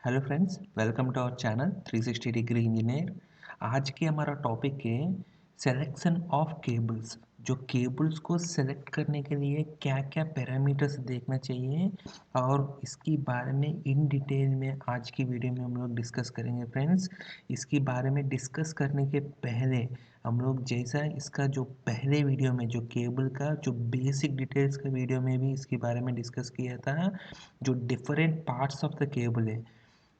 Hello friends, welcome to our channel 360 degree engineer. आज की हमारा टॉपिक है सिलेक्शन ऑफ केबल्स। जो केबल्स को सिलेक्ट करने के लिए क्या क्या पैरामीटर्स देखना चाहिए और इसके बारे में इन डिटेल में आज की वीडियो में हम लोग डिस्कस करेंगे फ्रेंड्स। इसके बारे में डिस्कस करने के पहले हम लोग जैसा इसका जो पहले वीडियो में जो केबल का जो बेसिक डिटेल्स का वीडियो में भी इसके बारे में डिस्कस किया था, जो different parts of the cable है।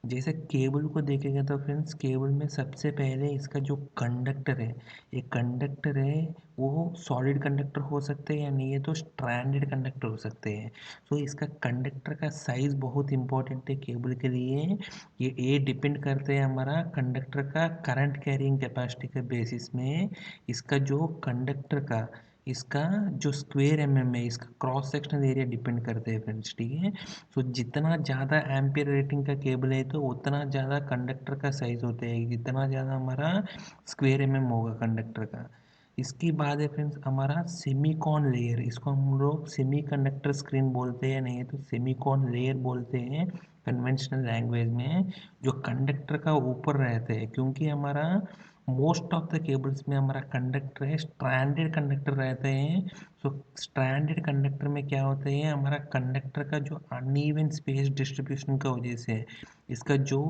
जैसे केबल को देखेंगे तो फ्रेंड्स केबल में सबसे पहले इसका जो कंडक्टर है, ये कंडक्टर है वो सॉलिड कंडक्टर हो सकते हैं या नहीं है तो स्ट्रैंडेड कंडक्टर हो सकते हैं। तो इसका कंडक्टर का साइज बहुत इंपॉर्टेंट है केबल के लिए। ये डिपेंड करते हैं हमारा कंडक्टर का करंट कैरिंग कैपेसिटी के बेसिस में। इसका जो कंडक्टर का इसका जो स्क्वेयर है इसका क्रॉस सेक्शनल एरिया डिपेंड करते हैं फ्रेंड्स, ठीक है। तो जितना ज़्यादा एम्पियर रेटिंग का केबल है तो उतना ज़्यादा कंडक्टर का साइज होता है, जितना ज़्यादा हमारा स्क्वेयर होगा कंडक्टर का। इसकी बाद है फ्रेंड्स हमारा सेमीकॉन लेयर। इसको हम लोग सेमी कंडक्टर स्क्रीन बोलते हैं, नहीं तो सेमीकॉन लेयर बोलते हैं कन्वेंशनल लैंग्वेज में। जो कंडक्टर का ऊपर रहते हैं, क्योंकि हमारा मोस्ट ऑफ द केबल्स में हमारा कंडक्टर है स्ट्रैंडेड कंडक्टर रहते हैं। सो स्ट्रैंडेड कंडक्टर में क्या होते हैं, हमारा कंडक्टर का जो अनइवन स्पेस डिस्ट्रीब्यूशन का वजह से इसका जो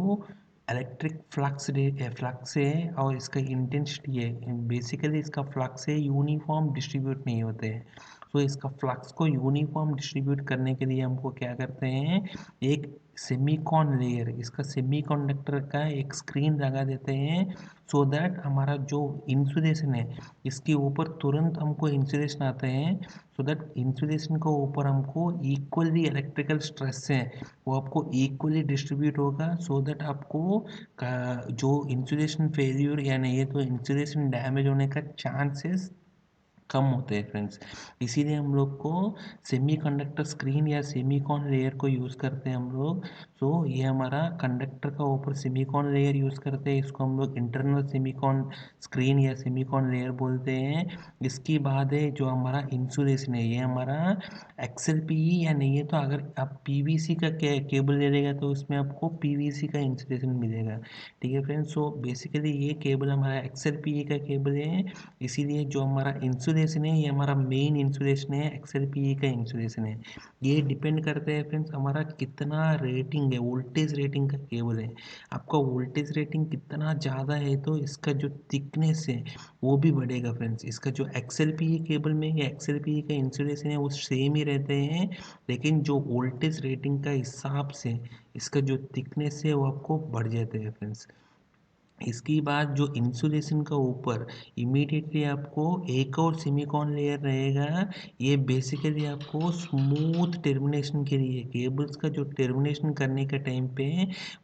इलेक्ट्रिक फ्लक्स है और इसका इंटेंसिटी है, बेसिकली इसका फ्लक्स है यूनिफॉर्म डिस्ट्रीब्यूट नहीं होते हैं। तो इसका फ्लक्स को यूनिफॉर्म डिस्ट्रीब्यूट करने के लिए हमको क्या करते हैं, एक सेमीकॉन लेयर, इसका सेमीकंडक्टर का एक स्क्रीन लगा देते हैं। सो दैट हमारा जो इंसुलेशन है इसके ऊपर तुरंत हमको इंसुलेशन आते हैं। सो दैट इंसुलेशन के ऊपर हमको इक्वली इलेक्ट्रिकल स्ट्रेस है वो आपको इक्वली डिस्ट्रीब्यूट होगा। सो दैट आपको जो इंसुलेशन फेल्यूर या नहीं है तो इंसुलेशन डैमेज होने का चांसेस कम होते हैं फ्रेंड्स। इसीलिए हम लोग को सेमीकंडक्टर स्क्रीन या सेमीकॉन लेयर को यूज़ करते हैं हम लोग। सो ये हमारा कंडक्टर का ऊपर सेमीकॉन लेयर यूज़ करते हैं, इसको हम लोग इंटरनल सेमीकॉन स्क्रीन या सेमीकॉन लेयर बोलते हैं। इसकी बाद है जो हमारा इंसुलेशन है, ये हमारा XLPE या नहीं है तो अगर आप PVC का केबल ले लेगा तो उसमें आपको PVC का इंसुलेशन मिलेगा, ठीक है फ्रेंड्स। सो बेसिकली ये केबल हमारा XLPE का केबल है। इसीलिए जो हमारा इंसुलेशन है ये हमारा मेन इंसुलेशन है, XLPE का इंसुलेशन है। ये डिपेंड करता है फ्रेंड्स हमारा कितना रेटिंग है, वोल्टेज रेटिंग का केबल है। आपका वोल्टेज रेटिंग कितना ज़्यादा है तो इसका जो थिकनेस है वो भी बढ़ेगा फ्रेंड्स। इसका जो XLPE केबल में या XLPE का इंसुलेशन है वो सेम ही रहते हैं, लेकिन जो वोल्टेज रेटिंग का हिसाब से इसका जो थिकनेस है वो आपको बढ़ जाते हैं फ्रेंड्स। इसके बाद जो इंसुलेशन का ऊपर इमीडिएटली आपको एक और सिलिकॉन लेयर रहेगा। ये बेसिकली आपको स्मूथ टर्मिनेशन के लिए, केबल्स का जो टर्मिनेशन करने के टाइम पे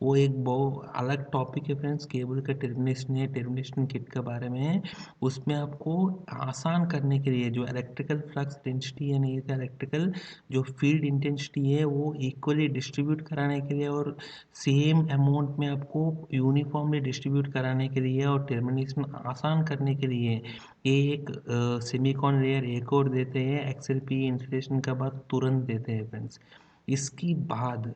वो एक बहुत अलग टॉपिक है फ्रेंड्स। केबल का टर्मिनेशन है, टर्मिनेशन किट के बारे में। उसमें आपको आसान करने के लिए जो इलेक्ट्रिकल फ्लक्स डेंसिटी है नहीं तो इलेक्ट्रिकल जो फील्ड इंटेंसिटी है वो इक्वली डिस्ट्रीब्यूट कराने के लिए और सेम अमाउंट में आपको यूनिफॉर्मली डिस्ट्रीब्यूट कराने के लिए और टर्मिनेशन आसान करने के लिए ये एक सिलिकॉन लेयर एक और देते हैं। XLPE इंसुलेशन का बाद तुरंत देते हैं फ्रेंड्स। इसकी बाद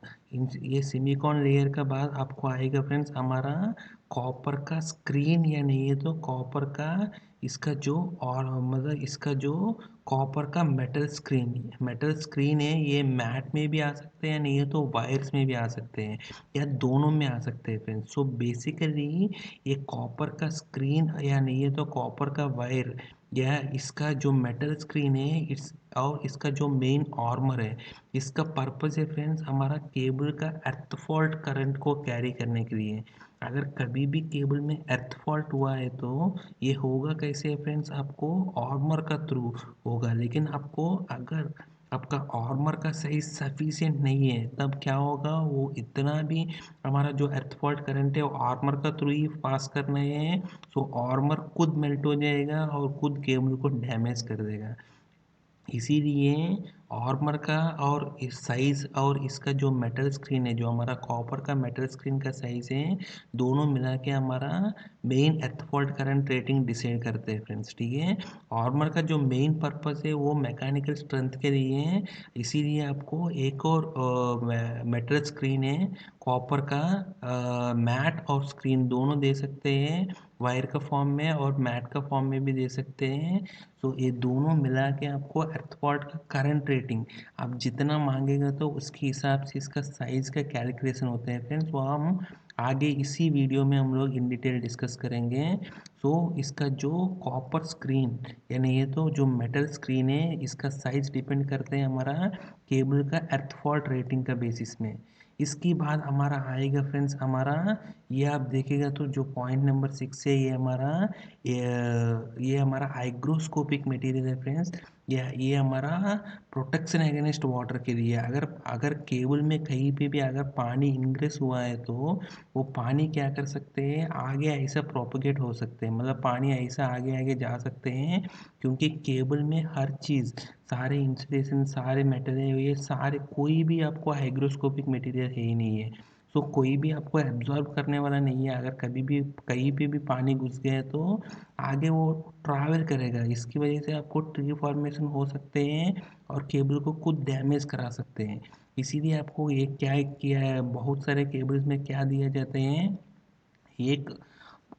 ये सिलिकॉन लेयर का बाद आपको आएगा फ्रेंड्स हमारा कॉपर का स्क्रीन या नहीं है तो कॉपर का इसका जो और मतलब इसका जो कॉपर का मेटल स्क्रीन है। ये मैट में भी आ सकते हैं, नहीं है तो वायर्स में भी आ सकते हैं या दोनों में आ सकते हैं फ्रेंड्स। सो बेसिकली ये कॉपर का स्क्रीन या नहीं है तो कॉपर का वायर या इसका जो मेटल स्क्रीन है इट्स और इसका जो मेन आर्मर है, इसका पर्पस है फ्रेंड्स हमारा केबल का अर्थ फॉल्ट करंट को कैरी करने के लिए। अगर कभी भी केबल में अर्थ फॉल्ट हुआ है तो ये होगा कैसे फ्रेंड्स, आपको आर्मर का थ्रू होगा। लेकिन आपको अगर आपका आर्मर का साइज सफिशिएंट नहीं है तब क्या होगा, वो इतना भी हमारा जो अर्थ फॉल्ट करंट है वो आर्मर का थ्रू ही पास करना है। सो आर्मर खुद मेल्ट हो जाएगा और खुद केबल को डैमेज कर देगा। इसीलिए आर्मर का और इस साइज़ और इसका जो मेटल स्क्रीन है, जो हमारा कॉपर का मेटल स्क्रीन का साइज़ है, दोनों मिला के हमारा main earth fault current rating decide करते हैं फ्रेंड्स, ठीक है। आर्मर का जो मेन पर्पस है वो मैकेनिकल स्ट्रेंथ के लिए है, इसीलिए आपको एक और मेटल स्क्रीन है कॉपर का, मैट और स्क्रीन दोनों दे सकते हैं, वायर का फॉर्म में और मैट का फॉर्म में भी दे सकते हैं। तो ये दोनों मिला के आपको अर्थ फॉल्ट का करंट रेटिंग आप जितना मांगेगा तो उसके हिसाब से इसका साइज़ का कैलकुलेशन होते हैं फ्रेंड्स, वो हम आगे इसी वीडियो में हम लोग इन डिटेल डिस्कस करेंगे। तो इसका जो कॉपर स्क्रीन यानी ये तो जो मेटल स्क्रीन है, इसका साइज डिपेंड करते हैं हमारा केबल का अर्थ फॉल्ट रेटिंग का बेसिस में। इसके बाद हमारा आएगा फ्रेंड्स, हमारा ये आप देखेगा तो जो पॉइंट नंबर 6 है, ये हमारा हाइग्रोस्कोपिक मटेरियल है फ्रेंड्स। ये हमारा प्रोटेक्शन अगेंस्ट वाटर के लिए, अगर अगर केबल में कहीं पे भी अगर पानी इंग्रेस हुआ है तो वो पानी क्या कर सकते हैं, आगे ऐसा प्रोपोगेट हो सकते हैं, मतलब पानी ऐसा आगे आगे जा सकते हैं, क्योंकि केबल में हर चीज़, सारे इंसुलेशन, सारे मेटल है, ये सारे कोई भी आपको हाइग्रोस्कोपिक मटेरियल है ही नहीं है। सो कोई भी आपको एब्जॉर्ब करने वाला नहीं है, अगर कभी भी कहीं पे भी पानी घुस गया तो आगे वो ट्रैवल करेगा, इसकी वजह से आपको ट्री फॉर्मेशन हो सकते हैं और केबल को खुद डैमेज करा सकते हैं। इसीलिए आपको ये क्या किया है, बहुत सारे केबल्स में क्या दिया जाते हैं, एक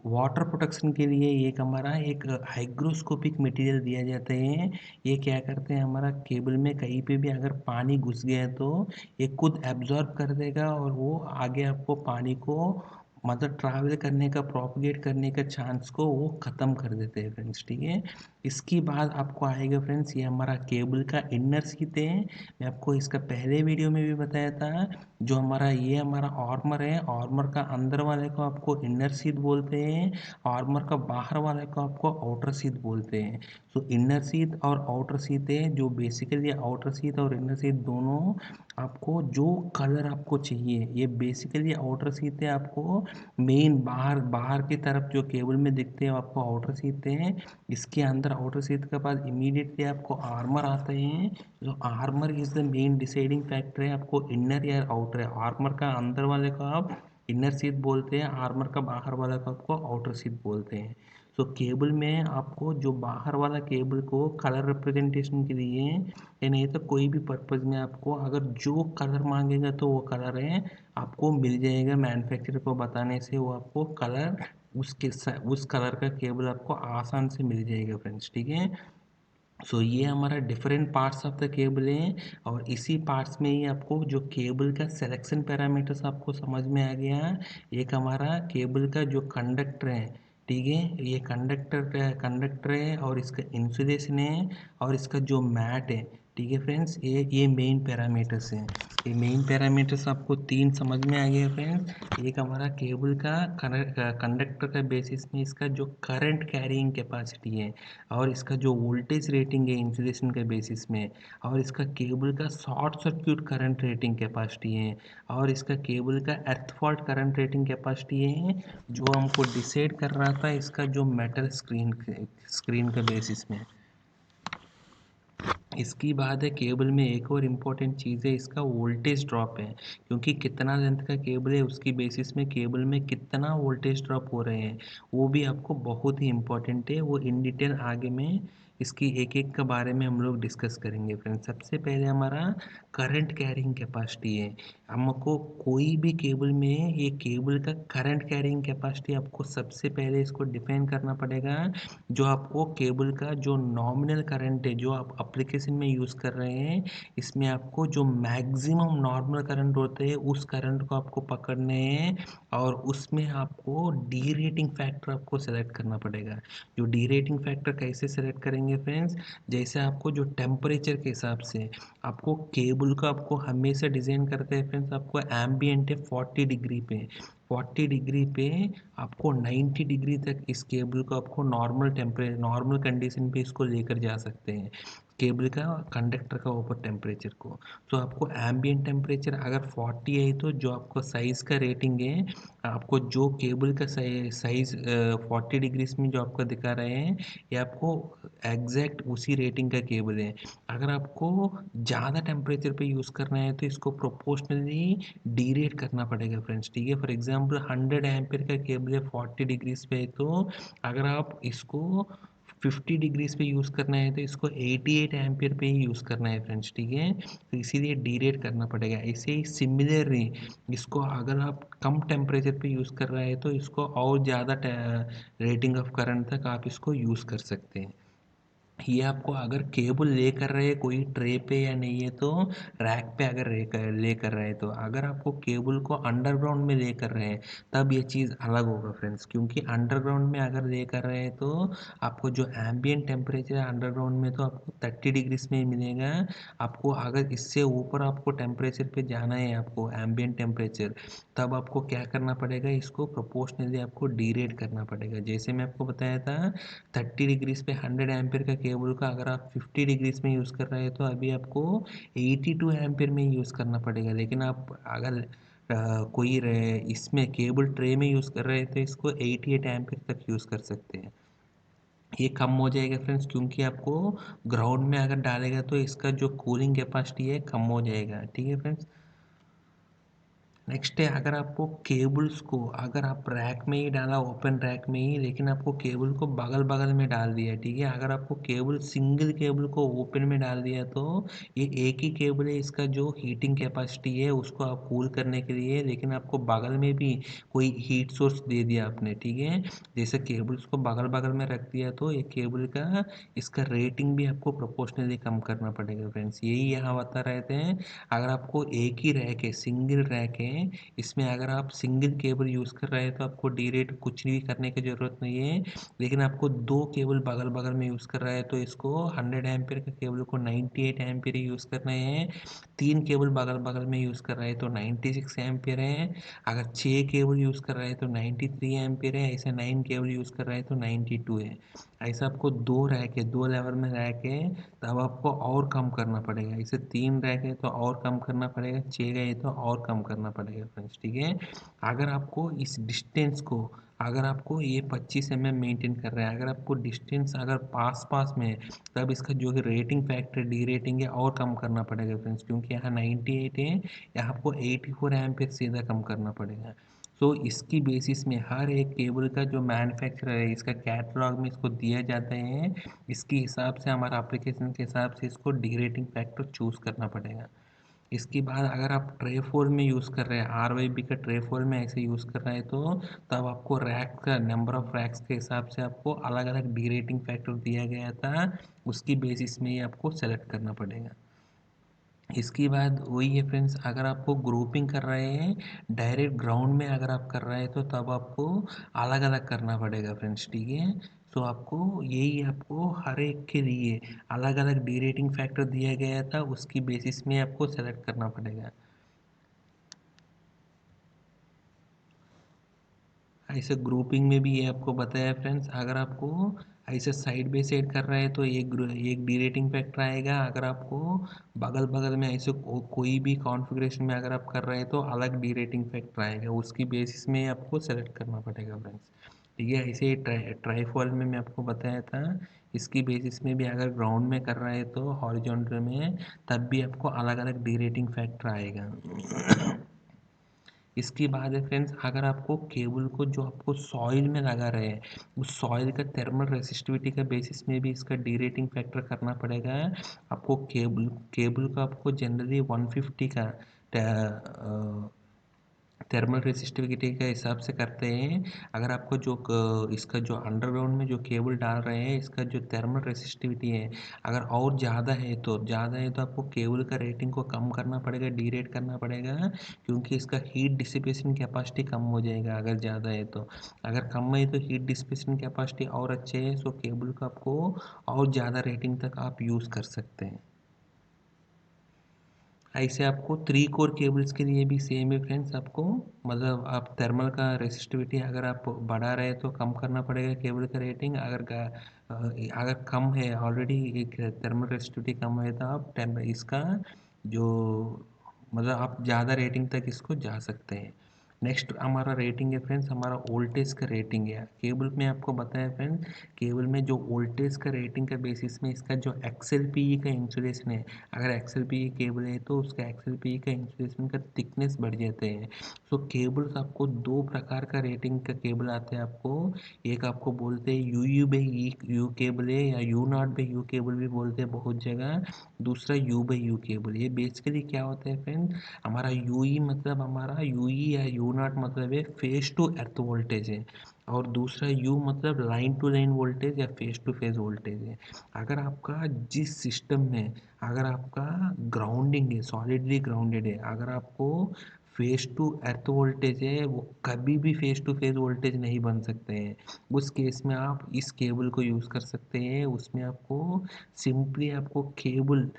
वाटर प्रोटेक्शन के लिए एक हमारा एक हाइग्रोस्कोपिक मटेरियल दिया जाते हैं। ये क्या करते हैं, हमारा केबल में कहीं पे भी अगर पानी घुस गया है तो ये खुद एब्जॉर्ब कर देगा और वो आगे आपको पानी को मतलब ट्रैवल करने का, प्रोपगेट करने का चांस को वो ख़त्म कर देते हैं फ्रेंड्स, ठीक है। इसके बाद आपको आएगा फ्रेंड्स, ये हमारा केबल का इनर शीथ है। मैं आपको इसका पहले वीडियो में भी बताया था, जो हमारा ये हमारा आर्मर है, आर्मर का अंदर वाले को आपको इनर शीथ बोलते हैं, आर्मर का बाहर वाले को आपको आउटर शीथ बोलते हैं। सो इनर शीथ और आउटर शीथ है, जो बेसिकली आउटर शीथ और इनर शीथ दोनों आपको जो कलर आपको चाहिए, ये बेसिकली आउटर शीथ है, आपको मेन बाहर बाहर की तरफ जो केबल में दिखते हैं आपको आउटर शीथ हैं। इसके अंदर आउटर शीथ के पास इमीडिएटली आपको आर्मर आते हैं, जो armour is the main deciding factor है, आपको इनर या आउटर है। आर्मर का अंदर वाले को आप इनर शीथ बोलते हैं, आर्मर का बाहर वाले को आपको आउटर शीथ बोलते हैं। सो केबल में आपको जो बाहर वाला केबल को कलर रिप्रेजेंटेशन के लिए या नहीं तो कोई भी पर्पज़ में आपको अगर जो कलर मांगेगा तो वो कलर है आपको मिल जाएगा, मैन्युफैक्चरर को बताने से वो आपको कलर उस कलर का केबल आपको आसान से मिल जाएगा फ्रेंड्स, ठीक है। सो ये हमारा different parts of the cable हैं और इसी पार्ट्स में ही आपको जो केबल का सिलेक्शन पैरामीटर्स आपको समझ में आ गया। एक हमारा केबल का जो कंडक्टर है, ठीक है, ये कंडक्टर है और इसका इंसुलेशन है और इसका जो मैट है, ठीक है फ्रेंड्स, ये मेन पैरामीटर्स हैं। ये मेन पैरामीटर्स आपको तीन समझ में आ गया फ्रेंड्स। एक हमारा केबल का कंडक्टर का बेसिस में इसका जो करंट कैरिंग कैपेसिटी है और इसका जो वोल्टेज रेटिंग है इंसुलेशन के बेसिस में, और इसका केबल का short circuit current rating capacity है और इसका केबल का अर्थ फॉल्ट करंट रेटिंग कैपेसिटी है, जो हमको डिसाइड कर रहा था इसका जो मेटल स्क्रीन का बेसिस में। इसकी बात है केबल में एक और इम्पोर्टेंट चीज़ है, इसका वोल्टेज ड्रॉप है, क्योंकि कितना लेंथ का केबल है उसकी बेसिस में केबल में कितना वोल्टेज ड्रॉप हो रहे हैं वो भी आपको बहुत ही इम्पोर्टेंट है। वो इन डिटेल आगे में इसकी एक एक के बारे में हम लोग डिस्कस करेंगे फ्रेंड्स। सबसे पहले हमारा करंट कैरिंग कैपेसिटी है, हमको कोई भी केबल में ये केबल का करंट कैरिंग कैपेसिटी आपको सबसे पहले इसको डिफाइन करना पड़ेगा। जो आपको केबल का जो नॉमिनल करंट है जो आप एप्लीकेशन में यूज़ कर रहे हैं, इसमें आपको जो मैक्सिमम नॉर्मल करंट होते हैं उस करंट को आपको पकड़ने हैं और उसमें आपको डी रेटिंग फैक्टर आपको सेलेक्ट करना पड़ेगा। जो डी रेटिंग फैक्टर कैसे सेलेक्ट करेंगे फ्रेंड्स, जैसे आपको जो टेम्परेचर के हिसाब से आपको केबल को आपको हमेशा डिज़ाइन करते हैं फ्रेंड्स, आपको एम्बियंट है 40 डिग्री पे, 40 डिग्री पे आपको 90 डिग्री तक इस केबल को आपको नॉर्मल कंडीशन पे इसको लेकर जा सकते हैं। केबल का कंडक्टर का ऊपर टेम्परेचर को। तो आपको एम्बिएंट टेम्परेचर अगर 40 है तो जो आपको साइज़ का रेटिंग है, आपको जो केबल का साइज़ 40 डिग्रीज में जो आपको दिखा रहे हैं, ये आपको एग्जैक्ट उसी रेटिंग का केबल है। अगर आपको ज़्यादा टेम्परेचर पे यूज़ करना है तो इसको प्रोपोर्शनली डीरेट करना पड़ेगा फ्रेंड्स, ठीक है। फॉर एग्जांपल 100 एम्पीयर का केबल है 40 डिग्रीज पे, तो अगर आप इसको 50 डिग्रीज पे यूज़ करना है तो इसको 88 एम्पीयर पे ही यूज़ करना है फ्रेंड्स, ठीक है। तो इसीलिए डीरेट करना पड़ेगा। ऐसे ही सिमिलरली इसको अगर आप कम टेम्परेचर पे यूज़ कर रहे हैं तो इसको और ज़्यादा रेटिंग ऑफ करंट तक आप इसको यूज़ कर सकते हैं। ये आपको अगर केबल लेकर रहे कोई ट्रे पे या नहीं है तो रैक पे अगर लेकर रहे तो, अगर आपको केबल को अंडरग्राउंड में लेकर रहे हैं तब ये चीज़ अलग होगा फ्रेंड्स, क्योंकि अंडरग्राउंड में अगर लेकर रहे हैं तो आपको जो एम्बिएंट टेम्परेचर है अंडरग्राउंड में तो आपको 30 डिग्रीज में ही मिलेगा। आपको अगर इससे ऊपर आपको टेम्परेचर पे जाना है, आपको एम्बिएंट टेम्परेचर, तब आपको क्या करना पड़ेगा, इसको प्रोपोर्शनली आपको डीरेट करना पड़ेगा। जैसे मैं आपको बताया था 30 डिग्रीज पे 100 एम्पीयर का केबल का अगर आप 50 डिग्रीज में यूज़ कर रहे हैं तो अभी आपको 82 एम्पीयर में यूज़ करना पड़ेगा। लेकिन आप अगर इसमें केबल ट्रे में यूज़ कर रहे हैं तो इसको 88 एम्पीयर तक यूज़ कर सकते हैं। ये कम हो जाएगा फ्रेंड्स, क्योंकि आपको ग्राउंड में अगर डालेगा तो इसका जो कूलिंग कैपेसिटी है कम हो जाएगा, ठीक है फ्रेंड्स। नेक्स्ट है, अगर आपको केबल्स को अगर आप रैक में ही डाला, ओपन रैक में ही, लेकिन आपको केबल को बगल बगल में डाल दिया, ठीक है। अगर आपको केबल सिंगल केबल को ओपन में डाल दिया तो ये एक ही केबल है, इसका जो हीटिंग कैपेसिटी है उसको आप कूल करने के लिए, लेकिन आपको बगल में भी कोई हीट सोर्स दे दिया आपने, ठीक है। जैसे केबल्स को बगल बगल में रख दिया तो ये केबल का इसका रेटिंग भी आपको प्रोपोर्शनली कम करना पड़ेगा फ्रेंड्स। यही यहाँ बता रहते हैं। अगर आपको एक ही रैक है, सिंगल रैक है, इसमें अगर आप सिंगल केबल यूज़ कर रहे हैं तो आपको डीरेट कुछ भी करने की ज़रूरत नहीं है। लेकिन आपको दो केबल बगल बगल में यूज़ कर रहा है तो इसको 100 एम्पीयर का केबल को 98 एम्पीयर यूज़ करना है। तीन केबल बगल बगल में यूज़ कर रहे हैं तो 96 एम्पीयर है। अगर 6 केबल यूज़ कर रहे हैं तो 93 एम्पीयर है। ऐसे 9 केबल यूज़ कर रहे हैं तो 92 है। ऐसा आपको दो रैक है, दो लेवल में रैक है, तब आपको और कम करना पड़ेगा। इसे 3 रह गए तो और कम करना पड़ेगा, 6 गए तो और कम करना पड़ेगा फ्रेंड्स, ठीक है। अगर आपको इस डिस्टेंस को, अगर आपको ये 25 mm मेंटेन कर रहे हैं, अगर आपको डिस्टेंस अगर पास पास में है तब इसका जो रेटिंग फैक्टर डी रेटिंग है और कम करना पड़ेगा फ्रेंड्स, क्योंकि यहाँ 98 है, यहाँ आपको 84 एम्पीयर सीधा कम करना पड़ेगा। सो इसकी बेसिस में हर एक केबल का जो मैन्युफैक्चरर है इसका कैटलॉग में इसको दिया जाता है, इसके हिसाब से हमारा एप्लीकेशन के हिसाब से इसको डीरेटिंग फैक्टर चूज़ करना पड़ेगा। इसके बाद अगर आप ट्रे फोर में यूज़ कर रहे हैं, आर वाई बी का ट्रे फोर में ऐसे यूज़ कर रहे हैं तो तब आपको रैक का नंबर ऑफ रैक्स के हिसाब से आपको अलग अलग डीरेटिंग फैक्टर दिया गया था, उसकी बेसिस में ही आपको सेलेक्ट करना पड़ेगा। इसके बाद वही है फ्रेंड्स, अगर आपको ग्रुपिंग कर रहे हैं डायरेक्ट ग्राउंड में अगर आप कर रहे हैं तो तब आपको अलग अलग करना पड़ेगा फ्रेंड्स, ठीक है। तो आपको यही आपको हर एक के लिए अलग अलग डी रेटिंग फैक्टर दिया गया था, उसकी बेसिस में आपको सेलेक्ट करना पड़ेगा। ऐसे ग्रुपिंग में भी ये आपको बताया फ्रेंड्स, अगर आपको ऐसे साइड बाई साइड कर रहे हैं तो एक डी रेटिंग फैक्टर आएगा। अगर आपको बगल बगल में ऐसे कोई भी कॉन्फ़िगरेशन में अगर आप कर रहे हैं तो अलग डी रेटिंग फैक्टर आएगा, उसकी बेसिस में आपको सेलेक्ट करना पड़ेगा फ्रेंड्स, ठीक है। ऐसे ही ट्राईफॉल में मैं आपको बताया था, इसकी बेसिस में भी अगर ग्राउंड में कर रहे हैं तो हॉरिजॉन्टल में तब भी आपको अलग अलग डी रेटिंग फैक्टर आएगा। इसके बाद है फ्रेंड्स, अगर आपको केबल को जो आपको सॉइल में लगा रहे हैं उस सॉइल का थर्मल रेसिस्टिविटी का बेसिस में भी इसका डी रेटिंग फैक्टर करना पड़ेगा। आपको केबल केबल का आपको जनरली 150 का थर्मल रेसिस्टिविटी के हिसाब से करते हैं। अगर आपको इसका जो अंडरग्राउंड में जो केबल डाल रहे हैं इसका जो थर्मल रेसिस्टिविटी है अगर और ज़्यादा है तो आपको केबल का रेटिंग को कम करना पड़ेगा, डीरेट करना पड़ेगा, क्योंकि इसका हीट डिसिपेशन कैपेसिटी कम हो जाएगा अगर ज़्यादा है तो। अगर कम है तो हीट डिसिपेशन कैपेसिटी और अच्छे है, सो केबल का आपको और ज़्यादा रेटिंग तक आप यूज़ कर सकते हैं। ऐसे आपको 3 कोर केबल्स के लिए भी सेम है फ्रेंड्स। आपको मतलब आप थर्मल का रेसिस्टिविटी अगर आप बढ़ा रहे हैं तो कम करना पड़ेगा केबल का रेटिंग। अगर कम है ऑलरेडी, एक थर्मल रेसिस्टिविटी कम है, तो आप टेम इसका जो मतलब आप ज़्यादा रेटिंग तक इसको जा सकते हैं। नेक्स्ट हमारा रेटिंग है फ्रेंड्स, हमारा वोल्टेज का रेटिंग है। केबल में आपको बताया फ्रेंड्स, केबल में जो वोल्टेज का रेटिंग का बेसिस में इसका जो XLPE का इंसुलेशन है, अगर XLPE केबल है तो उसका XLPE का इंसुलेशन का थिकनेस बढ़ जाते हैं। सो केबल्स आपको दो प्रकार का रेटिंग का केबल आते हैं आपको। एक आपको बोलते हैं UU/यू केबल है, या U0/U केबल भी बोलते हैं बहुत जगह। दूसरा U/U केबल। ये बेसिकली क्या होता है फ्रेंड, हमारा UE मतलब हमारा UE या U0 मतलब है फेस टू अर्थ वोल्टेज है, और दूसरा U मतलब लाइन टू लाइन वोल्टेज या फेस टू फेस वोल्टेज है। अगर आपका जिस सिस्टम में अगर आपका ग्राउंडिंग है, सॉलिडली ग्राउंडेड है, अगर आपको फेस टू अर्थ वोल्टेज है, वो कभी भी फेस टू फेस वोल्टेज नहीं बन सकते हैं। उस केस में आप इस केबल को यूज़ कर सकते हैं। उसमें आपको सिंपली आपको केबल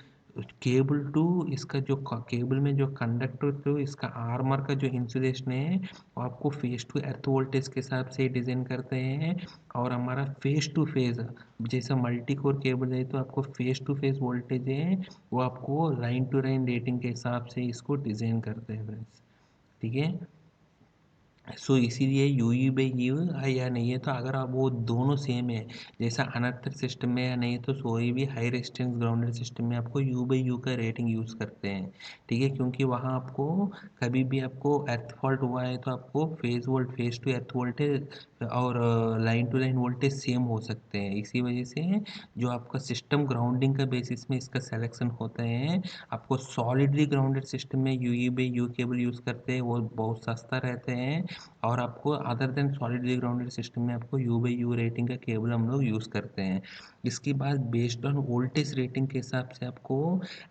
केबल टू इसका जो केबल में जो कंडक्टर टू इसका आर्मर का जो इंसुलेशन है, वो आपको फेस टू अर्थ वोल्टेज के हिसाब से डिज़ाइन करते हैं। और हमारा फेस टू फेस जैसा मल्टी कोर केबल है तो आपको फेस टू फेस वोल्टेज है, वो आपको लाइन टू लाइन रेटिंग के हिसाब से इसको डिज़ाइन करते हैं फ्रेंड्स। ठीक है। सो इसीलिए UE/U है या नहीं है, तो अगर आप वो दोनों सेम है, जैसा अनर्थर सिस्टम में या नहीं है, तो कोई भी हाई रेजिस्टेंस ग्राउंडेड सिस्टम में आपको U/U का रेटिंग यूज़ करते हैं। ठीक है, क्योंकि वहाँ आपको कभी भी आपको अर्थ फॉल्ट हुआ है तो आपको फेस टू अर्थ वोल्टेज और line to line voltage same हो सकते हैं। इसी वजह से जो आपका सिस्टम ग्राउंडिंग का बेसिस में इसका सिलेक्शन होता है। आपको सॉलिडली ग्राउंडेड सिस्टम में UE/U केबल यूज़ करते हैं, वो बहुत सस्ता रहते हैं। और आपको other than solidly grounded system में आपको U/U रेटिंग का केबल हम लोग यूज़ करते हैं। इसके बाद बेस्ड ऑन वोल्टेज रेटिंग के हिसाब से आपको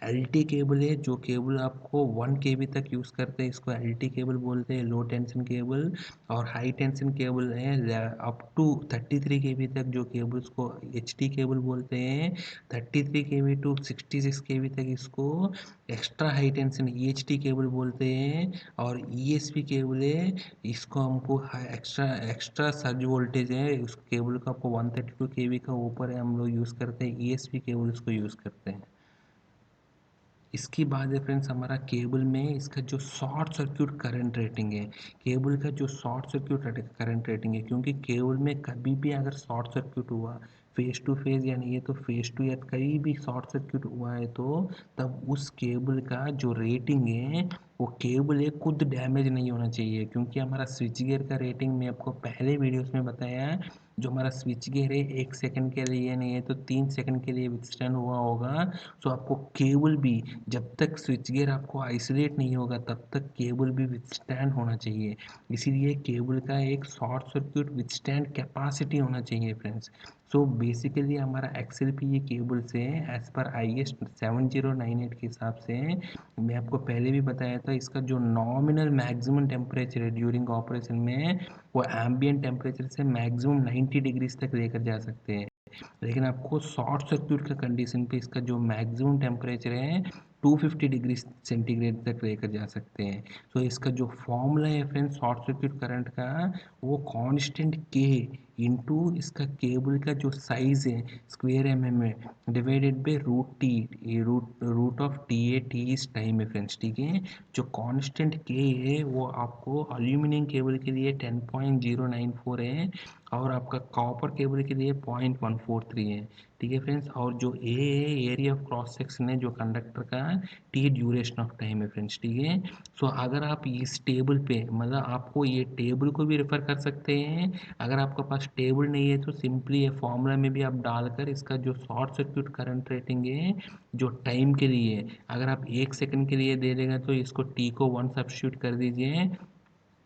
LT केबल है, जो केबल आपको 1 kV तक यूज़ करते हैं, इसको LT केबल बोलते हैं, लो टेंशन केबल। और हाई टेंशन केबल है अप टू 33 kV तक, जो केबल्स को HT केबल बोलते हैं। 33 kV टू 66 kV तक इसको extra high tension EHT cable बोलते हैं। और ESP केबल है, इसको हमको एक्स्ट्रा एक्स्ट्रा सर्ज वोल्टेज है, उस केबल का आपको 132 kV का ऊपर है, हम लोग यूज़ करते हैं ESP केबल, उसको यूज़ करते हैं। इसके बाद है फ्रेंड्स हमारा केबल में इसका जो शॉर्ट सर्क्यूट करंट रेटिंग है, केबल का जो शॉर्ट सर्क्यूट करंट रेटिंग है, क्योंकि केबल में कभी भी अगर शॉर्ट सर्क्यूट हुआ फेस टू फेस या नहीं है तो फेस टू या कहीं भी शॉर्ट सर्क्यूट हुआ है, तो तब उस केबल का जो रेटिंग है, वो केबल है खुद डैमेज नहीं होना चाहिए। क्योंकि हमारा स्विच गियर का रेटिंग मैं आपको पहले वीडियोस में बताया है, जो हमारा स्विच गियर है 1 सेकंड के लिए नहीं है तो 3 सेकंड के लिए विथस्टैंड हुआ होगा। तो आपको केबल भी, जब तक स्विच गियर आपको आइसोलेट नहीं होगा तब तक केबल भी विथस्टैंड होना चाहिए। इसीलिए केबल का एक शॉर्ट सर्क्यूट विथस्टैंड कैपेसिटी होना चाहिए फ्रेंड्स। सो बेसिकली हमारा XLPE केबल से एज पर IS 7098 के हिसाब से, मैं आपको पहले भी बताया था, इसका जो नॉमिनल मैक्सिमम टेम्परेचर है ड्यूरिंग ऑपरेशन में, वो एम्बियंट टेम्परेचर से मैक्सिमम 90 डिग्रीज तक लेकर जा सकते हैं। लेकिन आपको शॉर्ट सर्क्यूट का कंडीशन पे इसका जो मैक्सिमम टेम्परेचर है 250 डिग्री सेंटीग्रेड तक लेकर जा सकते हैं। तो इसका जो फॉर्मूला है फ्रेंड्स शॉर्ट सर्क्यूट करंट का, वो कांस्टेंट के इंटू इसका केबल का जो साइज है स्क्वेयर में डिवाइडेड बाई √T, ये root of T is time है फ्रेंड्स। ठीक है, जो कांस्टेंट के है वो आपको अल्यूमिनियम केबल के लिए 10.094 है, और आपका कॉपर केबल के लिए 0.143 है। ठीक है फ्रेंड्स, और जो ए है एरिया ऑफ क्रॉस सेक्शन है जो कंडक्टर का, टी ड्यूरेशन ऑफ टाइम है फ्रेंड्स। ठीक है, सो अगर आप इस टेबल पे, मतलब आपको ये टेबल को भी रेफर कर सकते हैं। अगर आपके पास टेबल नहीं है तो सिंपली ये फॉर्मूला में भी आप डालकर इसका जो शॉर्ट सर्क्यूट करंट रेटिंग है जो टाइम के लिए, अगर आप 1 सेकंड के लिए दे देगा तो इसको टी को 1 सब्स्टिट्यूट कर दीजिए,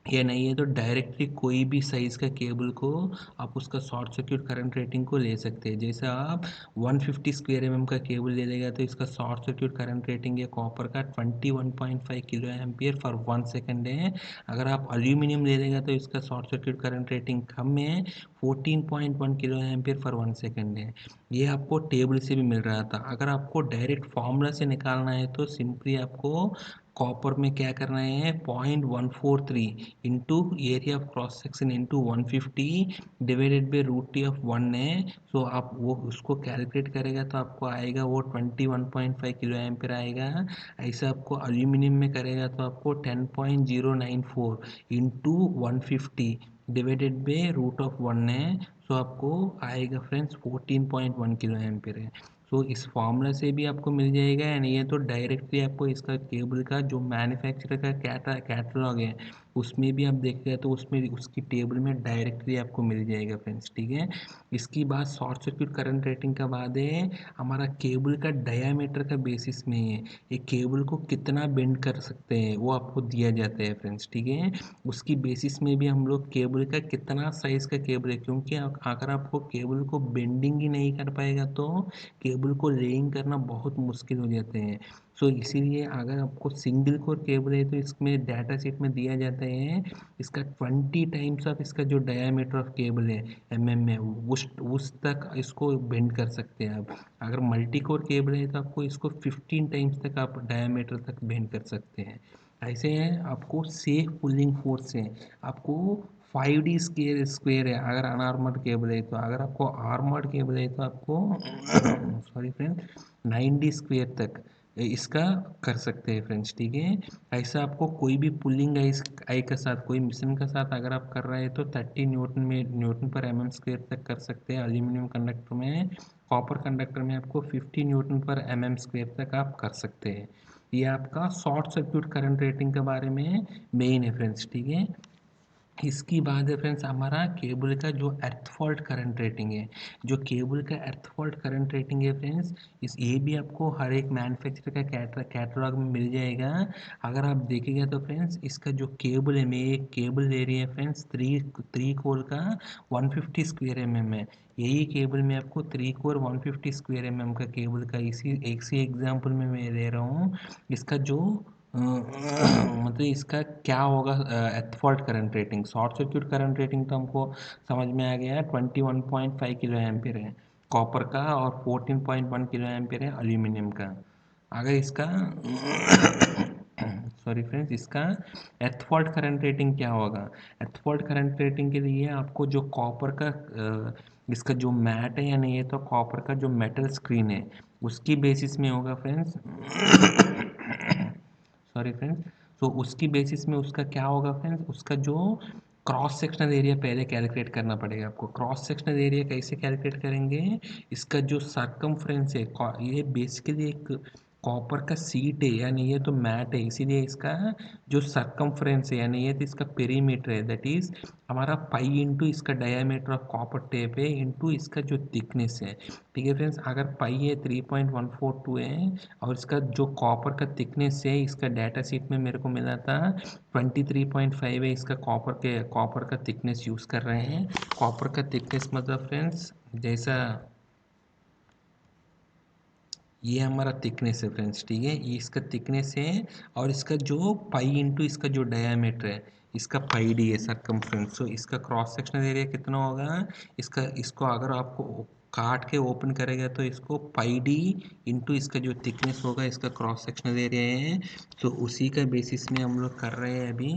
या नहीं है तो डायरेक्टली कोई भी साइज़ का केबल को आप उसका शॉर्ट सर्क्यूट करंट रेटिंग को ले सकते हैं। जैसे आप 150 स्क्वायर एमएम का केबल ले लेगा तो इसका शॉर्ट सर्क्यूट करंट रेटिंग है कॉपर का 21.5 किलो एम्पियर फॉर 1 सेकंड है। अगर आप एल्यूमिनियम ले लेगा तो इसका शॉर्ट सर्क्यूट करंट रेटिंग कम है, 14.1 किलो एम्पियर फॉर 1 सेकंड है। ये आपको टेबल से भी मिल रहा था। अगर आपको डायरेक्ट फार्मूला से निकालना है तो सिंपली आपको कॉपर में क्या करना है, 0.143 into area of cross section into 150 divided by root T of 1 है। सो आप वो उसको कैलकुलेट करेगा तो आपको आएगा वो 21.5 किलो एम्पियर आएगा। ऐसा आपको एल्यूमिनियम में करेगा तो आपको 10.094 into 150 divided by root of 1 है। सो आपको आएगा फ्रेंड्स 14.1 किलो एम्पियर है। सो इस फार्मूला से भी आपको मिल जाएगा, एंड ये तो डायरेक्टली आपको इसका केबल का जो मैन्युफैक्चरर का कैटलॉग है उसमें भी आप देखिएगा तो उसमें उसकी टेबल में डायरेक्टली आपको मिल जाएगा फ्रेंड्स, ठीक है। इसकी बात शॉर्ट सर्क्यूट करंट रेटिंग का बाद है हमारा केबल का डायामीटर का बेसिस में है, ये केबल को कितना बेंड कर सकते हैं वो आपको दिया जाता है फ्रेंड्स, ठीक है। उसकी बेसिस में भी हम लोग केबल का कितना साइज़ का केबल है, क्योंकि अगर आपको केबल को बेंडिंग ही नहीं कर पाएगा तो केबल को लेइंग करना बहुत मुश्किल हो जाते हैं। सो इसीलिए अगर आपको सिंगल कोर केबल है तो इसमें डाटा शीट में दिया जाता है इसका 20 टाइम्स ऑफ इसका जो डायामीटर ऑफ केबल है एमएम में, उस तक इसको बेंड कर सकते हैं आप। अगर मल्टी कोर केबल है तो आपको इसको 15 टाइम्स तक आप डायामीटर तक बेंड कर सकते हैं। ऐसे है आपको सेफ पुलिंग फोर्स है आपको 5D स्क्वेयर है अगर अनआर्मर्ड केबल है तो। अगर आपको आर्मर्ड केबल है तो आपको सॉरी फ्रेंड 9D स्क्वेयर तक इसका कर सकते हैं फ्रेंड्स, ठीक है। ऐसा आपको कोई भी पुलिंग आई के साथ कोई मिशन के साथ अगर आप कर रहे हैं तो 30 न्यूटन पर एमएम स्क्वेयर तक कर सकते हैं एल्यूमिनियम कंडक्टर में। कॉपर कंडक्टर में आपको 50 न्यूटन पर एमएम स्क्वेयर तक आप कर सकते हैं। ये आपका शॉर्ट सर्क्यूट करंट रेटिंग के बारे में मेन है फ्रेंड्स, ठीक है। इसकी बात है फ्रेंड्स हमारा केबल का जो अर्थ फॉल्ट करंट रेटिंग है, जो केबल का अर्थ फॉल्ट करंट रेटिंग है फ्रेंड्स, इस ये भी आपको हर एक मैन्युफैक्चरर का कैटलॉग में मिल जाएगा। अगर आप देखेंगे तो फ्रेंड्स इसका जो केबल है, मैं एक केबल ले रही है फ्रेंड्स थ्री थ्री कोर का 150 स्क्वेयर एमएम है। यही केबल में आपको थ्री कोर 150 स्क्वेयर एमएम का केबल का इसी एक सी एग्जाम्पल में मैं ले रहा हूँ। इसका जो मतलब इसका क्या होगा earth fault current rating, short circuit current rating तो हमको समझ में आ गया है 21.5 किलो एम्पियर है कॉपर का और 14.1 किलो एम्पियर है एल्यूमिनियम का। अगर इसका सॉरी फ्रेंड्स इसका एथफॉल्ट करंट रेटिंग क्या होगा, एथफॉल्ट करंट रेटिंग के लिए आपको जो कॉपर का इसका जो मैट है या नहीं है तो कॉपर का जो मेटल स्क्रीन है उसकी बेसिस में होगा फ्रेंड्स सॉरी फ्रेंड्स। तो उसकी बेसिस में उसका क्या होगा फ्रेंड्स, उसका जो क्रॉस सेक्शनल एरिया पहले कैलकुलेट करना पड़ेगा आपको। क्रॉस सेक्शनल एरिया कैसे कैलकुलेट करेंगे, इसका जो सरकमफ्रेंस है ये बेसिकली एक कॉपर का सीट है यानी ये तो मैट है, इसीलिए इसका जो सरकमफ्रेंस है यानी ये तो इसका पेरीमीटर है, दैट इज हमारा पाई इंटू इसका डायामीटर ऑफ कॉपर टेप है इंटू इसका जो थिकनेस है, ठीक है फ्रेंड्स। अगर पाई है 3.142 है और इसका जो कॉपर का थिकनेस है इसका डाटा शीट में मेरे को मिला था 23.5 है, इसका कॉपर का थिकनेस यूज़ कर रहे हैं। कॉपर का थिकनेस मतलब फ्रेंड्स जैसा ये हमारा थिकनेस है फ्रेंड्स, ठीक है, ये इसका थिकनेस है और इसका जो पाई इंटू इसका जो डायामीटर है इसका पाई डी है सरकमफ्रेंस। सो इसका क्रॉस सेक्शनल एरिया कितना होगा, इसका इसको अगर आपको काट के ओपन करेगा तो इसको पाई डी इंटू इसका जो थिकनेस होगा इसका क्रॉस सेक्शनल एरिया है। तो उसी का बेसिस में हम लोग कर रहे हैं अभी।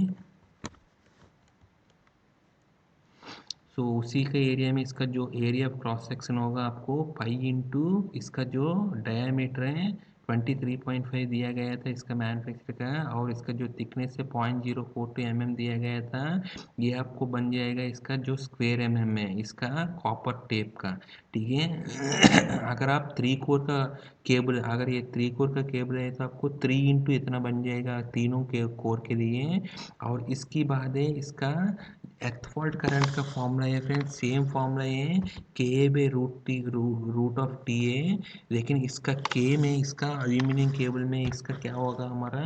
सो उसी के एरिया में इसका जो एरिया ऑफ क्रॉस सेक्शन होगा आपको पाई इंटू इसका जो डायामीटर है 23.5 दिया गया था इसका मैन्युफैक्चर का, और इसका जो थिकनेस है 0.042 mm दिया गया था। ये आपको बन जाएगा इसका जो स्क्वेयर mm है इसका कॉपर टेप का, ठीक है। अगर आप थ्री कोर का केबल, अगर ये थ्री कोर का केबल है तो आपको 3 इंटू इतना बन जाएगा तीनों के कोर के लिए। और इसकी बाद है इसका एथफॉल्ट करंट का फॉर्मूला है फ्रेंड्स, सेम फॉर्मूला है के बाई रूट ऑफ टी है, लेकिन इसका के में इसका एल्यूमिनियम केबल में इसका क्या होगा हमारा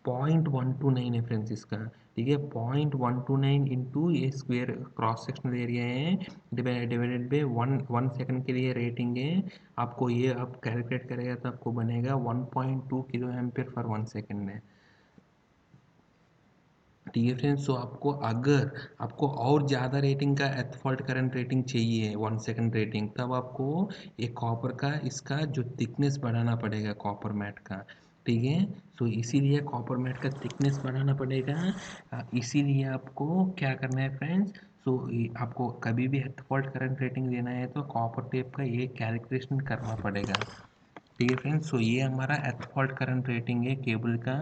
0.129 है फ्रेंड्स इसका, ठीक है। 0.129 इंटू ये स्क्वेयर क्रॉस सेक्शनल एरिया है, डिवाइडेड बाई 1 सेकंड के लिए रेटिंग है। आपको ये आप कैलकुलेट करेगा तो आपको बनेगा 1.2 किलो एम्पियर पर 1 सेकंड है। ठीक है फ्रेंड्स, तो आपको अगर आपको और ज़्यादा रेटिंग का एथ फॉल्ट करंट रेटिंग चाहिए 1 सेकंड रेटिंग, तब आपको ये कॉपर का इसका जो थिकनेस बढ़ाना पड़ेगा कॉपर मैट का। ठीक है, तो इसीलिए कॉपर मैट का थिकनेस बढ़ाना पड़ेगा। इसीलिए आपको क्या करना है फ्रेंड्स, सो आपको कभी भी एथ फॉल्ट करंट रेटिंग लेना है तो कॉपर टेप का ये कैलकुलेशन करना पड़ेगा। ठीक है फ्रेंड्स, सो ये हमारा एथ फॉल्ट करंट रेटिंग है केबल का।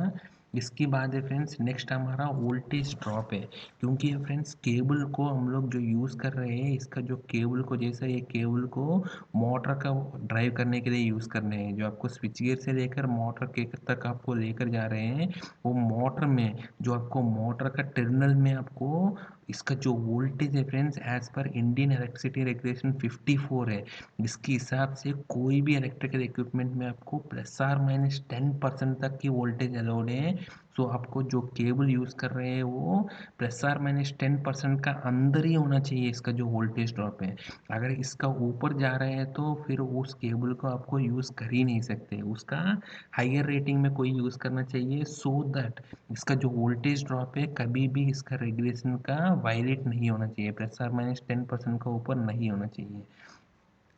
इसके बाद है फ्रेंड्स नेक्स्ट हमारा वोल्टेज ड्रॉप है। क्योंकि फ्रेंड्स केबल को हम लोग जो यूज़ कर रहे हैं, इसका जो केबल को जैसा ये केबल को मोटर का ड्राइव करने के लिए यूज़ करने हैं, जो आपको स्विच गियर से लेकर मोटर के तक आपको लेकर जा रहे हैं, वो मोटर में जो आपको मोटर का टर्मिनल में आपको इसका जो वोल्टेज है friends as per Indian electricity regulation 54 है। इसके हिसाब से कोई भी इलेक्ट्रिकल इक्विपमेंट में आपको +10% तक की वोल्टेज अलाउड है। सो आपको जो केबल यूज़ कर रहे हैं वो +10% का अंदर ही होना चाहिए इसका जो वोल्टेज ड्रॉप है। अगर इसका ऊपर जा रहे हैं तो फिर उस केबल को आपको यूज़ कर ही नहीं सकते, उसका हायर रेटिंग में कोई यूज़ करना चाहिए, सो दैट इसका जो वोल्टेज ड्रॉप है कभी भी इसका रेगुलेशन का वायलेट नहीं होना चाहिए, +10% का ऊपर नहीं होना चाहिए।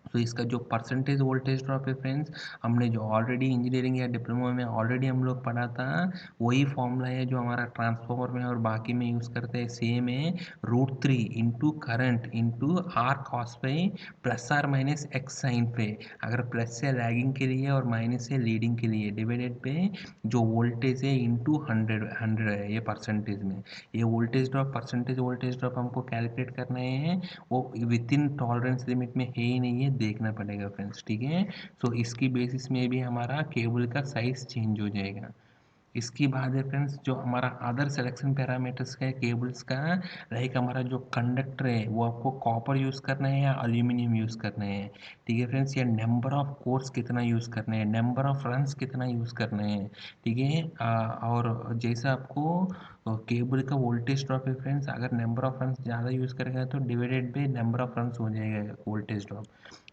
तो इसका जो परसेंटेज वोल्टेज ड्रॉप है फ्रेंड्स, हमने जो ऑलरेडी इंजीनियरिंग या डिप्लोमा में ऑलरेडी हम लोग पढ़ा था, वही फॉर्मूला है जो हमारा ट्रांसफार्मर में और बाकी में यूज़ करते हैं, सेम है। √3 into current into R cos phi plus R minus X sine phi, अगर प्लस से लैगिंग के लिए और माइनस से लीडिंग के लिए, डिवाइडेड पे जो वोल्टेज है इंटू 100 है ये परसेंटेज में। ये voltage drop percentage voltage drop हमको कैलकुलेट करना है, वो विद इन टॉलरेंस लिमिट में है ही नहीं है, देखना पड़ेगा फ्रेंड्स। ठीक है, सो इसकी बेसिस में भी हमारा केबल का साइज चेंज हो जाएगा। इसके बाद है फ्रेंड्स जो हमारा अदर सिलेक्शन पैरामीटर्स है केबल्स का, लाइक हमारा जो कंडक्टर है वो आपको कॉपर यूज़ करना है या एल्यूमिनियम यूज़ करना है। ठीक है फ्रेंड्स, या नंबर ऑफ कोर्स कितना यूज़ करना है, नंबर ऑफ रन्स कितना यूज़ करना है। ठीक है, और जैसा आपको केबल का वोल्टेज ड्रॉप है फ्रेंड्स, अगर नंबर ऑफ रन्स ज़्यादा यूज़ करेगा तो divided by number of runs हो जाएगा वोल्टेज ड्रॉप।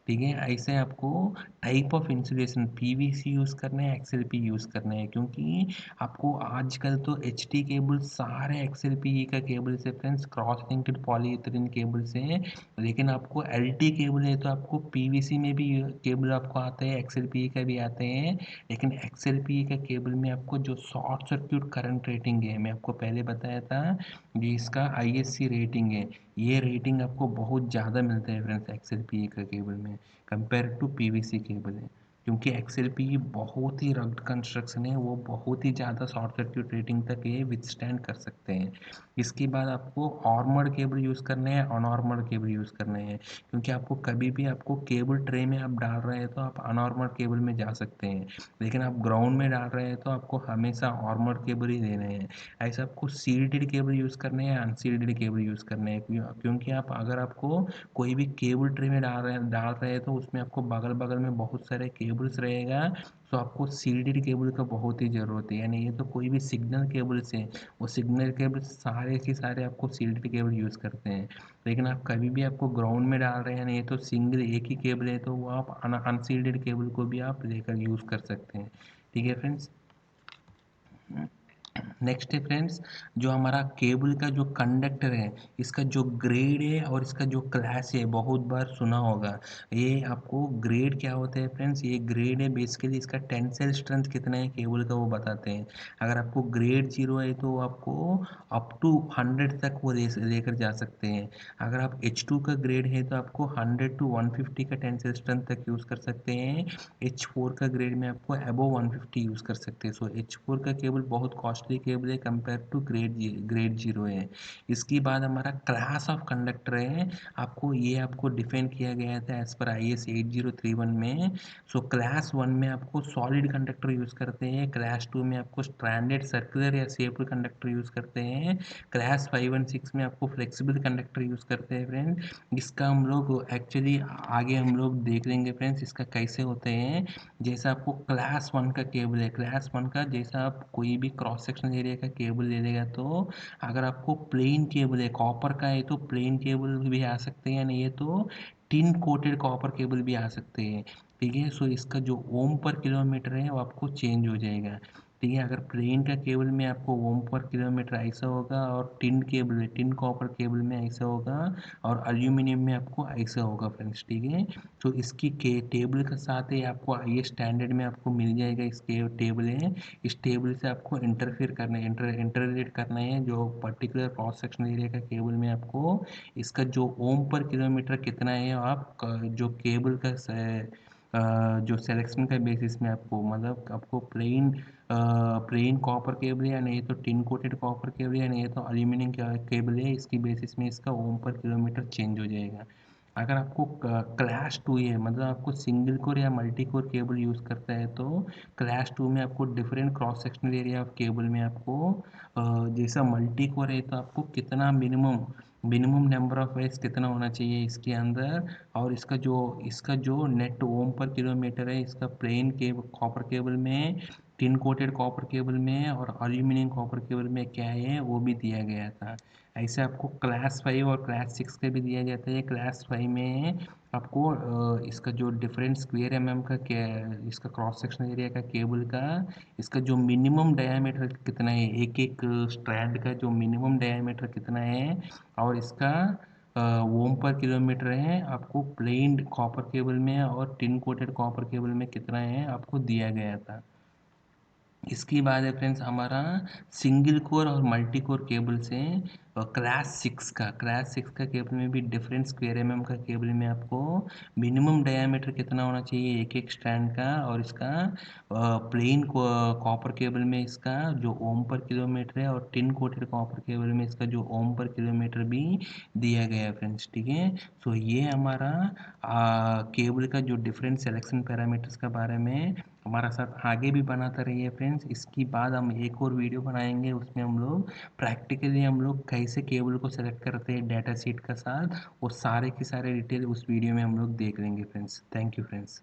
ठीक है, ऐसे आपको type of insulation PVC use करना है, एक्सएलपी यूज़ करना है, क्योंकि आपको आजकल तो एचटी केबल सारे एक्सएलपीई का केबल से फ्रेंड्स क्रॉस लिंक्ड पॉलीइथीलीन केबल से है। लेकिन आपको एलटी केबल है तो आपको पीवीसी में भी केबल आपको आते हैं, एक्सएलपीई का भी आते हैं। लेकिन एक्सएलपीई का केबल में आपको जो शॉर्ट सर्क्यूट करंट रेटिंग है, मैं आपको पहले बताया था, ये इसका आईएससी रेटिंग है, ये रेटिंग आपको बहुत ज़्यादा मिलता है फ्रेंड्स एक्सएलपीई का केबल में कंपेयर टू पीवीसी केबल है। क्योंकि एक्सएलपीई बहुत ही रग्ड कंस्ट्रक्शन है, वो बहुत ही ज़्यादा शॉर्ट सर्क्यूट रेटिंग तक ये विथस्टैंड कर सकते हैं। इसके बाद आपको आर्मर्ड केबल यूज़ करने हैं, अनआर्मर्ड केबल यूज़ करने हैं, क्योंकि आपको कभी भी आपको केबल ट्रे में आप डाल रहे हैं तो आप अनआर्मर्ड केबल में जा सकते हैं, लेकिन आप ग्राउंड में डाल रहे हैं तो आपको हमेशा आर्मर्ड केबल ही देने हैं। ऐसे आपको सील्डेड केबल यूज़ करने हैं, अनसील्डेड केबल यूज़ करने हैं, क्योंकि आप अगर आपको कोई भी केबल ट्रे में डाल रहे हैं तो उसमें आपको बगल बगल में बहुत सारे केबल्स रहेगा। तो आपको सील्डेड केबल का बहुत ही ज़रूरत है, यानी ये तो कोई भी सिग्नल केबल्स हैं, वो सिग्नल केबल सारे के सारे आपको सील्डेड केबल यूज़ करते हैं। लेकिन आप कभी भी आपको ग्राउंड में डाल रहे हैं, नहीं तो सिंगल एक ही केबल है तो वो आप अनसील्डेड केबल को भी आप लेकर यूज़ कर सकते हैं। ठीक है फ्रेंड्स, नेक्स्ट है फ्रेंड्स जो हमारा केबल का जो कंडक्टर है, इसका जो ग्रेड है और इसका जो क्लास है, बहुत बार सुना होगा। ये आपको ग्रेड क्या होता है फ्रेंड्स, ये ग्रेड है बेसिकली इसका टेंसाइल स्ट्रेंथ कितना है केबल का वो बताते हैं। अगर आपको ग्रेड 0 है तो आपको अप टू 100 तक वो लेकर जा सकते हैं। अगर आप H2 का ग्रेड है तो आपको 100 टू 150 का टेंसाइल स्ट्रेंथ तक यूज़ कर सकते हैं। H4 का ग्रेड में आपको अबव 150 यूज़ कर सकते हैं। सो H4 का केबल बहुत कॉस्टली केबल है कंपेयर टू ग्रेड 0 है। इसके बाद हमारा क्लास ऑफ कंडक्टर है, आपको डिफाइन किया गया था एज पर IS 8031 में। सो क्लास 1 में आपको सॉलिड कंडक्टर यूज़ करते हैं, क्लास 2 में आपको स्ट्रैंडेड सर्कुलर या शेप्ड कंडक्टर यूज़ करते हैं, क्लास 5 एंड 6 में आपको फ्लेक्सिबल कंडक्टर यूज़ करते हैं फ्रेंड। इसका हम लोग एक्चुअली आगे हम लोग देख लेंगे फ्रेंड्स इसका कैसे होते हैं। जैसा आपको क्लास 1 का केबल है, क्लास 1 का जैसा आप कोई भी क्रॉस सेक्शन एरिया का केबल ले लेगा तो अगर आपको प्लेन केबल है, कॉपर का है तो प्लेन केबल भी आ सकते हैं, या नहीं है तो टिन कोटेड कॉपर केबल भी आ सकते हैं। ठीक है, सो इसका जो ओम पर किलोमीटर है वो आपको चेंज हो जाएगा। ठीक है, अगर प्लेन का केबल में आपको ओम पर किलोमीटर ऐसा होगा, और टिन केबल में, टिन कॉपर केबल में ऐसा होगा, और एल्यूमिनियम में आपको ऐसा होगा फ्रेंड्स। ठीक है, तो इसकी के टेबल के साथ ही आपको ये स्टैंडर्ड में आपको मिल जाएगा। इसके टेबल है, इस टेबल से आपको इंटरफेयर करना है, इंटरलेट करना है जो पर्टिकुलर क्रॉस सेक्शन एरिया का केबल में आपको इसका जो ओम पर किलोमीटर कितना है, आप जो केबल का जो सिलेक्शन का बेसिस में आपको, मतलब आपको प्लेन कॉपर केबल या नहीं तो टिन कोटेड कॉपर केबल या नहीं तो एल्यूमिनियम केबल है, इसकी बेसिस में इसका ओम पर किलोमीटर चेंज हो जाएगा। अगर आपको क्लास टू है, मतलब आपको सिंगल कोर या मल्टी कोर केबल यूज़ करता है, तो क्लास टू में आपको different cross sectional area of cable में आपको जैसा मल्टी कोर है तो आपको कितना मिनिमम नंबर ऑफ वेज कितना होना चाहिए इसके अंदर, और इसका जो नेट ओम पर किलोमीटर है इसका प्लेन केबल कॉपर केबल में, टिन कोटेड कॉपर केबल में और एल्यूमिनियम कॉपर केबल में क्या है वो भी दिया गया था। ऐसे आपको क्लास 5 और क्लास 6 का भी दिया जाता है। क्लास 5 में आपको इसका जो डिफरेंट स्क्वेयर एमएम का क्या, इसका क्रॉस सेक्शन एरिया का केबल का, इसका जो मिनिमम डायमीटर कितना है, एक एक स्ट्रैंड का जो मिनिमम डायमीटर कितना है, और इसका ओम पर किलोमीटर है आपको प्लेन कॉपर केबल में और टिन कोटेड कॉपर केबल में कितना है आपको दिया गया था। इसके बाद है फ्रेंड्स हमारा सिंगल कोर और मल्टी कोर केबल से क्लास 6 का केबल में भी डिफरेंट स्क्वेयर एमएम का केबल में आपको मिनिमम डायमीटर कितना होना चाहिए एक एक स्ट्रैंड का, और इसका प्लेन कॉपर केबल में इसका जो ओम पर किलोमीटर है, और टिन कोटेड कॉपर केबल में इसका जो ओम पर किलोमीटर भी दिया गया है फ्रेंड्स। ठीक है, सो ये हमारा केबल का जो डिफरेंट सिलेक्शन पैरामीटर्स के बारे में हमारा साथ आगे भी बनाता रहिए फ्रेंड्स। इसके बाद हम एक और वीडियो बनाएंगे, उसमें हम लोग प्रैक्टिकली हम लोग कैसे केबल को सेलेक्ट करते हैं डाटा शीट का साथ, वो सारे के सारे डिटेल उस वीडियो में हम लोग देख लेंगे फ्रेंड्स। Thank you friends.